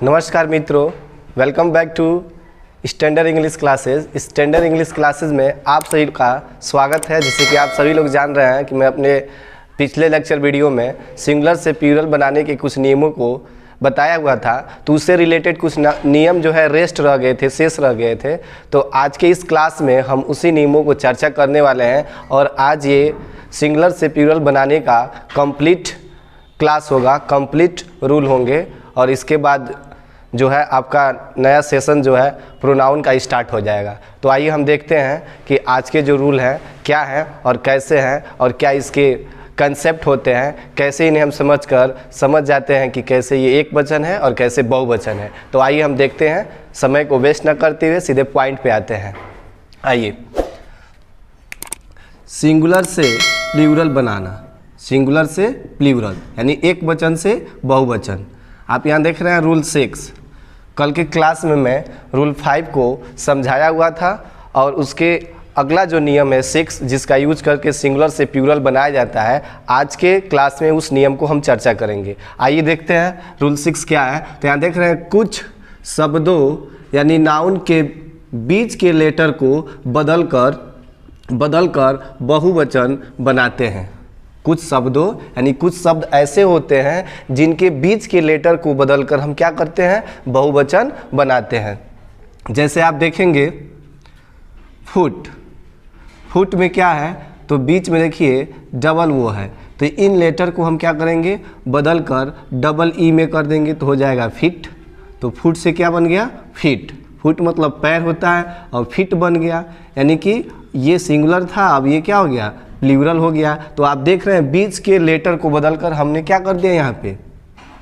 नमस्कार मित्रों, welcome back to standard English classes. Standard English classes में आप सभी का स्वागत है। जैसे कि आप सभी लोग जान रहे हैं कि मैं अपने पिछले लेक्चर वीडियो में सिंगुलर से प्लूरल बनाने के कुछ नियमों को बताया हुआ था, तो उससे रिलेटेड कुछ नियम जो है रेस्ट रह गए थे, शेष रह गए थे। तो आज के इस क्लास में हम उसी नियमों को चर्चा करने वाले हैं और आज ये सिंगुलर से प्लूरल बनाने का कंप्लीट क्लास होगा, कंप्लीट रूल होंगे और इसके बाद जो है आपका नया सेशन जो है प्रोनाउन का स्टार्ट हो जाएगा। तो आइए हम देखते हैं कि आज के जो रूल हैं क्या हैं और कैसे हैं और क्या इसके कंसेप्ट होते हैं, कैसे इन्हें हम समझ जाते हैं कि कैसे ये एक वचन है और कैसे बहुवचन है। तो आइए हम देखते हैं, समय को वेस्ट न करते हुए सीधे पॉइंट पे आते हैं। आइए, सिंगुलर से प्लूरल बनाना, सिंगुलर से प्लूरल यानी एक वचन से बहुवचन। आप यहाँ देख रहे हैं रूल 6। कल के क्लास में मैं रूल 5 को समझाया हुआ था और उसके अगला जो नियम है 6, जिसका यूज करके सिंगुलर से प्लूरल बनाया जाता है, आज के क्लास में उस नियम को हम चर्चा करेंगे। आइए देखते हैं रूल 6 क्या है। तो यहाँ देख रहे हैं, कुछ शब्दों यानी नाउन के बीच के लेटर को बदलकर बहुवचन बनाते हैं। कुछ शब्दों यानी कुछ शब्द ऐसे होते हैं जिनके बीच के लेटर को बदलकर हम क्या करते हैं, बहुवचन बनाते हैं। जैसे आप देखेंगे फुट, फुट में क्या है तो बीच में देखिए डबल वो है, तो इन लेटर को हम क्या करेंगे, बदलकर डबल ई में कर देंगे तो हो जाएगा फिट। तो फुट से क्या बन गया, फिट। फुट मतलब पैर होता है और फिट बन गया, यानी कि ये सिंगुलर था, अब ये क्या हो गया, प्लूरल हो गया। तो आप देख रहे हैं बीच के लेटर को बदलकर हमने क्या कर दिया,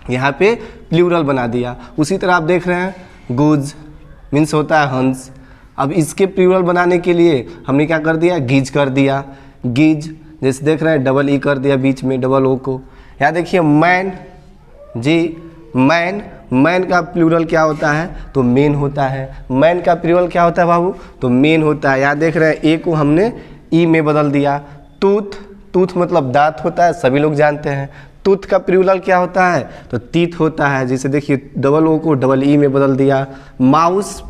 यहाँ पे प्लूरल बना दिया। उसी तरह आप देख रहे हैं गुज मीन्स होता है हंस, अब इसके प्लूरल बनाने के लिए हमने क्या कर दिया, गिज कर दिया, गिज। जैसे देख रहे हैं डबल ई कर दिया बीच में डबल ओ को। यहाँ देखिए मैन, जी मैन, मैन का प्लूरल क्या होता है तो मेन होता है। मैन का प्लूरल क्या होता है बाबू, तो मेन होता है। यहाँ देख रहे हैं ए को हमने ई में बदल दिया। टूथ, टूथ मतलब दांत होता है, सभी लोग जानते हैं। टूथ का प्लूरल क्या होता है तो टीथ होता है। जैसे देखिए डबल ओ को डबल ई में बदल दिया। माउस,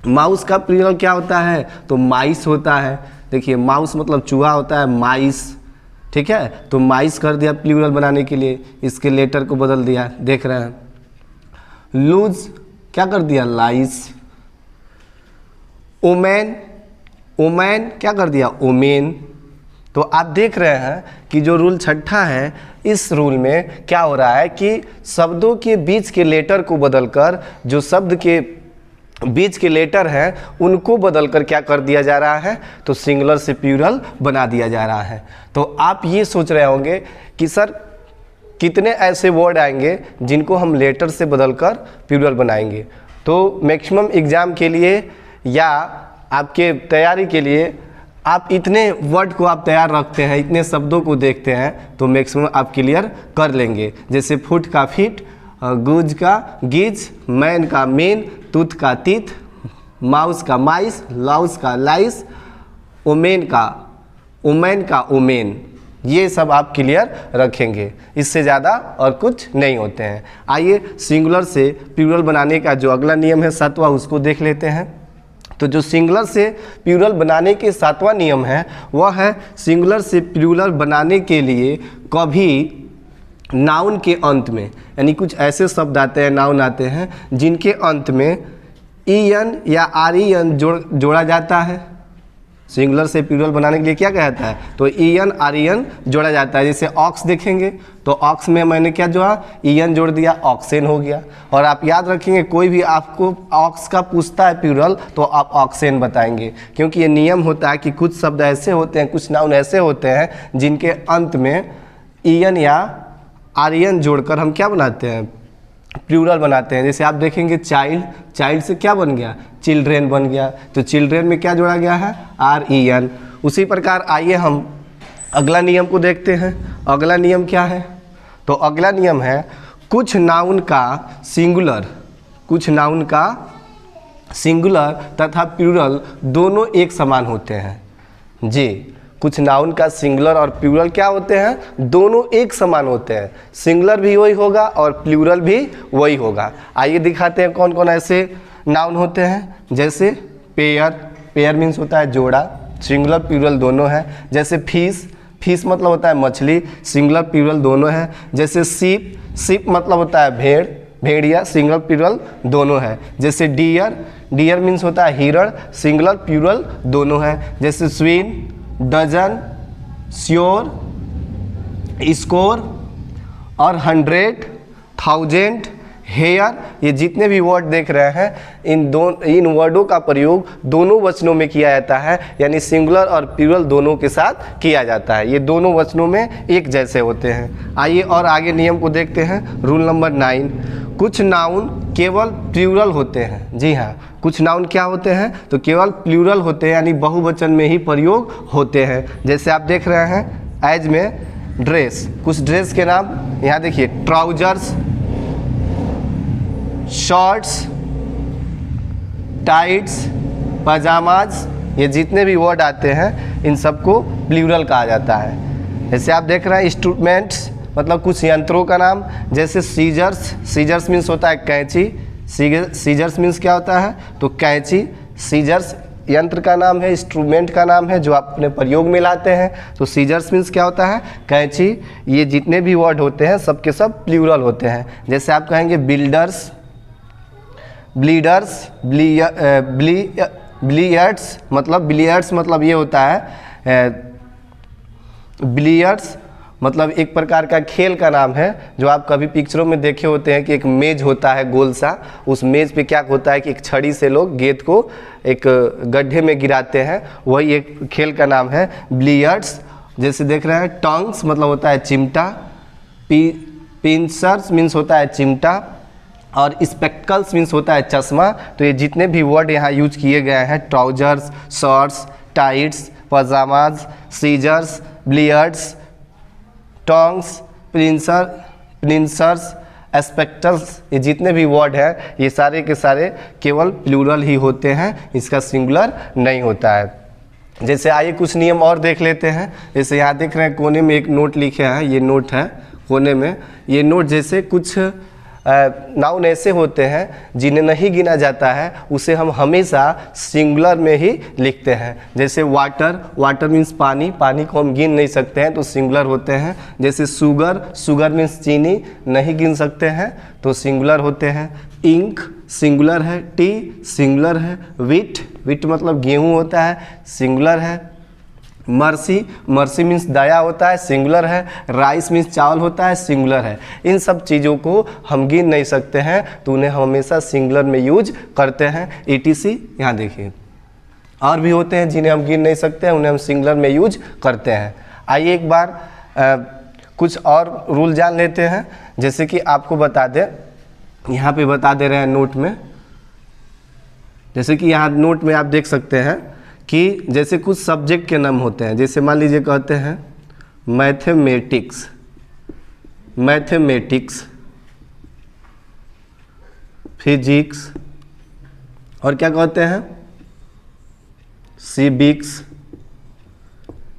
माउस का प्लूरल क्या होता है तो माइस होता है। देखिए माउस मतलब चूहा होता है, माइस, ठीक है। तो माइस कर दिया प्लूरल बनाने के लिए, इसके लेटर को बदल दिया, देख रहे हैं। लूज क्या कर दिया, लाइस। ओमेन, ओमेन क्या कर दिया, ओमेन। तो आप देख रहे हैं कि जो रूल 6 है, इस रूल में क्या हो रहा है कि शब्दों के बीच के लेटर को बदलकर जो शब्द के बीच के लेटर हैं उनको बदलकर क्या कर दिया जा रहा है तो सिंगुलर से प्लूरल बना दिया जा रहा है। तो आप ये सोच रहे होंगे कि सर कितने ऐसे वर्ड आएंगे जिनको हम लेटर से बदलकर प्लूरल बनाएंगे। तो मैक्सिमम एग्ज़ाम के लिए या आपके तैयारी के लिए आप इतने वर्ड को आप तैयार रखते हैं, इतने शब्दों को देखते हैं तो मैक्सिमम आप क्लियर कर लेंगे। जैसे फुट का फिट, गुज का गिज, मैन का मेन, टूथ का टीथ, माउस का माइस, लाउस का लाइस, ओमेन का ओमेन। ये सब आप क्लियर रखेंगे, इससे ज़्यादा और कुछ नहीं होते हैं। आइए सिंगुलर से प्लूरल बनाने का जो अगला नियम है 7वां, उसको देख लेते हैं। तो जो सिंगुलर से प्लूरल बनाने के 7वां नियम है वह है, सिंगुलर से प्लूरल बनाने के लिए कभी नाउन के अंत में, यानी कुछ ऐसे शब्द आते हैं, नाउन आते हैं जिनके अंत में ईएन या आरईएन जोड़ा जाता है। सिंगुलर से प्लूरल बनाने के लिए क्या कहता है तो ईएन आरईएन जोड़ा जाता है। जैसे ऑक्स देखेंगे तो ऑक्स में मैंने क्या जोड़ा, ईएन जोड़ दिया, ऑक्सेन हो गया। और आप याद रखेंगे कोई भी आपको ऑक्स का पूछता है प्लूरल तो आप ऑक्सेन बताएंगे, क्योंकि ये नियम होता है कि कुछ शब्द ऐसे होते हैं, कुछ नाउन ऐसे होते हैं जिनके अंत में ईएन या आर्यन जोड़कर हम क्या बनाते हैं, प्लूरल बनाते हैं। जैसे आप देखेंगे चाइल्ड, चाइल्ड से क्या बन गया, चिल्ड्रेन बन गया, तो चिल्ड्रेन में क्या जोड़ा गया है, आरईएन। उसी प्रकार आइए हम अगला नियम को देखते हैं। अगला नियम क्या है तो अगला नियम है, कुछ नाउन का सिंगुलर, कुछ नाउन का सिंगुलर तथा प्लूरल दोनों एक समान होते हैं। जी, कुछ नाउन का सिंगुलर और प्लूरल क्या होते हैं, दोनों एक समान होते हैं। सिंगुलर भी वही होगा और प्लूरल भी वही होगा। आइए दिखाते हैं कौन कौन ऐसे नाउन होते हैं। जैसे पेयर, पेयर मीन्स होता है जोड़ा, सिंगुलर प्लूरल दोनों है। जैसे फिश, फिश मतलब होता है मछली, सिंगुलर प्लूरल दोनों है। जैसे सीप, सीप मतलब होता है भेड़, भेड़िया, सिंगुलर प्लूरल दोनों है। जैसे डियर, डियर मीन्स होता है हिरण, सिंगुलर प्लूरल दोनों है। जैसे स्विन, डजन, श्योर, स्कोर और 100, 1000, हेयर, ये जितने भी वर्ड देख रहे हैं इन वर्डों का प्रयोग दोनों वचनों में किया जाता है, यानी सिंगुलर और प्लूरल दोनों के साथ किया जाता है। ये दोनों वचनों में एक जैसे होते हैं। आइए और आगे नियम को देखते हैं। रूल नंबर 9, कुछ नाउन केवल प्लूरल होते हैं। जी हाँ, कुछ नाउन क्या होते हैं, तो केवल प्लूरल होते हैं, यानी बहुवचन में ही प्रयोग होते हैं। जैसे आप देख रहे हैं एज में ड्रेस, कुछ ड्रेस के नाम यहाँ देखिए, ट्राउजर्स, शॉर्ट्स, टाइट्स, पजामाज, ये जितने भी वर्ड आते हैं इन सबको प्लूरल कहा जाता है। जैसे आप देख रहे हैं इंस्ट्रूमेंट्स, मतलब कुछ यंत्रों का नाम। जैसे सीजर्स, सीजर्स मीन्स होता है कैंची, सीजर्स मीन्स क्या होता है, तो कैंची। सीजर्स यंत्र का नाम है, इंस्ट्रूमेंट का नाम है जो आप अपने प्रयोग में लाते हैं। तो सीजर्स मीन्स क्या होता है, कैंची। ये जितने भी वर्ड होते हैं सब के सब प्लूरल होते हैं। जैसे आप कहेंगे बिल्डर्स, ब्लीडर्स, बिलियर्ड्स, मतलब बिलियर्ड्स मतलब ये होता है, बिलियर्ड्स मतलब एक प्रकार का खेल का नाम है जो आप कभी पिक्चरों में देखे होते हैं कि एक मेज होता है गोल सा, उस मेज पे क्या होता है कि एक छड़ी से लोग गेंद को एक गड्ढे में गिराते हैं, वही एक खेल का नाम है बिलियर्ड्स। जैसे देख रहे हैं टंग्स मतलब होता है चिमटा, पिंसर्स मीन्स होता है चिमटा, और स्पेक्टकल्स मीन्स होता है चश्मा। तो ये जितने भी वर्ड यहाँ यूज किए गए हैं, trousers, shorts, tights, pyjamas, scissors, billiards, tongs, pincers, spectacles, ये जितने भी वर्ड हैं ये सारे के सारे केवल प्लूरल ही होते हैं, इसका सिंगुलर नहीं होता है। जैसे आइए कुछ नियम और देख लेते हैं। जैसे यहाँ देख रहे हैं कोने में एक नोट लिखे हैं, ये नोट है कोने में। ये नोट जैसे कुछ नाउन ऐसे होते हैं जिन्हें नहीं गिना जाता है, उसे हम हमेशा सिंगुलर में ही लिखते हैं। जैसे वाटर, वाटर मीन्स पानी, पानी को हम गिन नहीं सकते हैं तो सिंगुलर होते हैं। जैसे शुगर, शुगर मीन्स चीनी, नहीं गिन सकते हैं तो सिंगुलर होते हैं। इंक सिंगुलर है, टी सिंगुलर है, विट, विट मतलब गेहूँ होता है, सिंगुलर है। मर्सी, मर्सी मीन्स दया होता है, सिंगुलर है। राइस मीन्स चावल होता है, सिंगुलर है। इन सब चीज़ों को हम गिन नहीं सकते हैं तो उन्हें हम हमेशा सिंगुलर में यूज करते हैं। ETC यहाँ देखिए, और भी होते हैं जिन्हें हम गिन नहीं सकते हैं, उन्हें हम सिंगुलर में यूज करते हैं। आइए एक बार कुछ और रूल जान लेते हैं। जैसे कि आपको बता दें, यहाँ पे बता दे रहे हैं नोट में, जैसे कि यहाँ नोट में आप देख सकते हैं कि जैसे कुछ सब्जेक्ट के नाम होते हैं। जैसे मान लीजिए कहते हैं मैथमेटिक्स, मैथमेटिक्स, फिजिक्स, और क्या कहते हैं सिविक्स,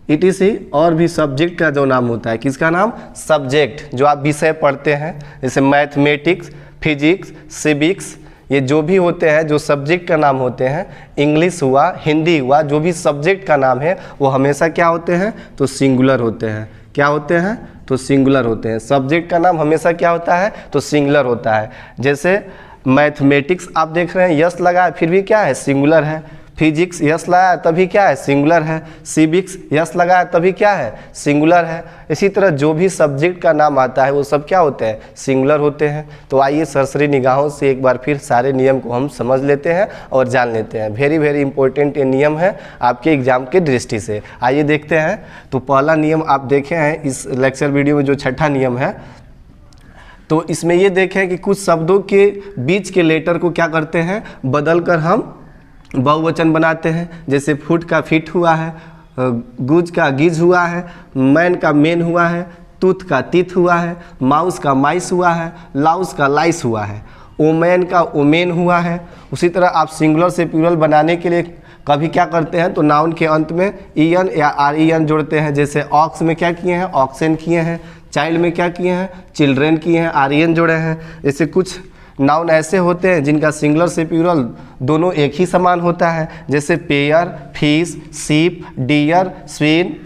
ETC। और भी सब्जेक्ट का जो नाम होता है, किसका नाम, सब्जेक्ट, जो आप विषय पढ़ते हैं। जैसे मैथमेटिक्स, फिजिक्स, सिविक्स, ये जो भी होते हैं जो सब्जेक्ट का नाम होते हैं, इंग्लिश हुआ, हिंदी हुआ, जो भी सब्जेक्ट का नाम है वो हमेशा क्या होते हैं, तो सिंगुलर होते हैं। क्या होते हैं, तो सिंगुलर होते हैं। सब्जेक्ट का नाम हमेशा क्या होता है, तो सिंगुलर होता है। जैसे मैथमेटिक्स आप देख रहे हैं यस लगा है फिर भी क्या है, सिंगुलर है। फिजिक्स यस लगा है तभी क्या है, सिंगुलर है। सिविक्स यस लगा है तभी क्या है, सिंगुलर है। इसी तरह जो भी सब्जेक्ट का नाम आता है वो सब क्या होते हैं, सिंगुलर होते हैं। तो आइए सरसरी निगाहों से एक बार फिर सारे नियम को हम समझ लेते हैं और जान लेते हैं। वेरी वेरी इंपॉर्टेंट ये नियम है आपके एग्जाम के दृष्टि से। आइए देखते हैं। तो पहला नियम आप देखे हैं इस लेक्चर वीडियो में, जो छठा नियम है, तो इसमें ये देखें कि कुछ शब्दों के बीच के लेटर को क्या करते हैं, बदल कर हम बहुवचन बनाते हैं। जैसे फुट का फिट हुआ है, गुज का गिज हुआ है, मैन का मेन हुआ है, तूत का तीत हुआ है, माउस का माइस हुआ है, लाउस का लाइस हुआ है, ओमैन का ओमेन हुआ है। उसी तरह आप सिंगुलर से प्लूरल बनाने के लिए कभी क्या करते हैं तो नाउन के अंत में ईएन या आरईएन जोड़ते हैं। जैसे ऑक्स में क्या किए हैं, ऑक्सन किए हैं। चाइल्ड में क्या किए हैं, चिल्ड्रेन किए हैं, आरईएन जोड़े हैं। जैसे कुछ नाउन ऐसे होते हैं जिनका सिंगुलर से प्लूरल दोनों एक ही समान होता है। जैसे pair, fish, sheep, deer, swine,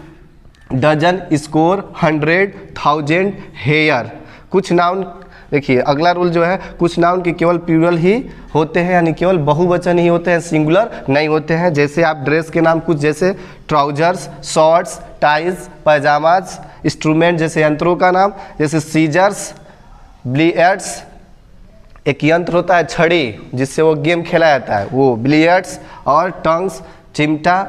dozen, score, 100, 1000, hair. कुछ नाउन देखिए, अगला रूल जो है, कुछ नाउन के केवल प्लूरल ही होते हैं, यानी केवल बहुवचन ही होते हैं, सिंगुलर नहीं होते हैं। जैसे आप ड्रेस के नाम कुछ जैसे ट्राउजर्स, शॉर्ट्स, टाइज, पैजामाज, इंस्ट्रूमेंट जैसे यंत्रों का नाम, जैसे सीजर्स, बिलियर्ड्स, एक यंत्र होता है छड़ी जिससे वो गेम खेला जाता है, वो बिलियर्ड्स, और टंग्स, चिमटा,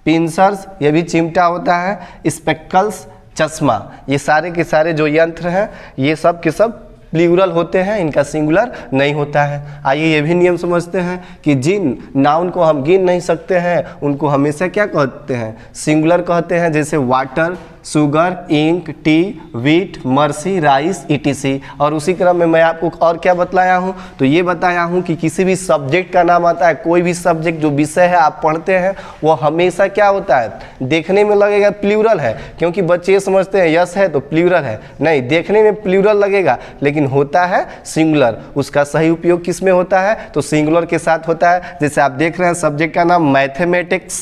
पिंसर्स, ये भी चिमटा होता है, स्पेक्कल्स, चश्मा। ये सारे के सारे जो यंत्र हैं ये सब के सब प्लूरल होते हैं, इनका सिंगुलर नहीं होता है। आइए ये भी नियम समझते हैं कि जिन नाउन को हम गिन नहीं सकते हैं उनको हमेशा क्या कहते हैं, सिंगुलर कहते हैं। जैसे water, sugar, ink, tea, wheat, mercy, rice, ETC. और उसी क्रम में मैं आपको और क्या बतलाया हूँ, तो ये बताया हूँ कि किसी भी सब्जेक्ट का नाम आता है, कोई भी सब्जेक्ट जो विषय है आप पढ़ते हैं वो हमेशा क्या होता है, देखने में लगेगा प्लूरल है, क्योंकि बच्चे ये समझते हैं यस है तो प्लूरल है। नहीं, देखने में प्लूरल लगेगा लेकिन होता है सिंगुलर। उसका सही उपयोग किस में होता है, तो सिंगुलर के साथ होता है। जैसे आप देख रहे हैं सब्जेक्ट का नाम मैथमेटिक्स,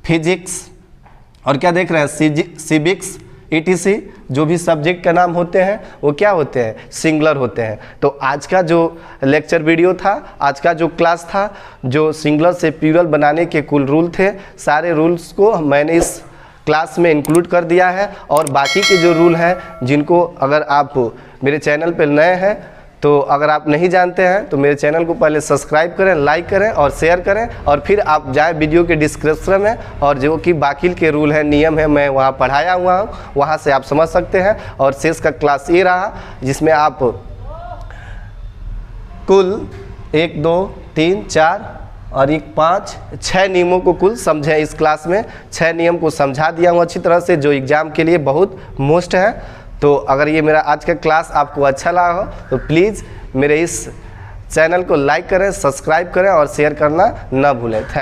फिजिक्स, और क्या देख रहे हैं, सिविक्स, ईटीसी। जो भी सब्जेक्ट का नाम होते हैं वो क्या होते हैं, सिंगुलर होते हैं। तो आज का जो लेक्चर वीडियो था, आज का जो क्लास था, जो सिंगुलर से प्लूरल बनाने के कुल रूल थे, सारे रूल्स को मैंने इस क्लास में इंक्लूड कर दिया है। और बाकी के जो रूल हैं जिनको अगर आप मेरे चैनल पर नए हैं, तो अगर आप नहीं जानते हैं तो मेरे चैनल को पहले सब्सक्राइब करें, लाइक करें और शेयर करें, और फिर आप जाएं वीडियो के डिस्क्रिप्शन में, और जो कि बाकी के रूल हैं, नियम है, मैं वहाँ पढ़ाया हुआ हूँ, वहाँ से आप समझ सकते हैं। और शेष का क्लास ये रहा जिसमें आप कुल 1, 2, 3, 4 और 1, 5, 6 नियमों को कुल समझें। इस क्लास में 6 नियम को समझा दिया हूँ अच्छी तरह से, जो एग्ज़ाम के लिए बहुत मोस्ट है। तो अगर ये मेरा आज का क्लास आपको अच्छा लगा हो तो प्लीज़ मेरे इस चैनल को लाइक करें, सब्सक्राइब करें और शेयर करना ना भूलें। थैंक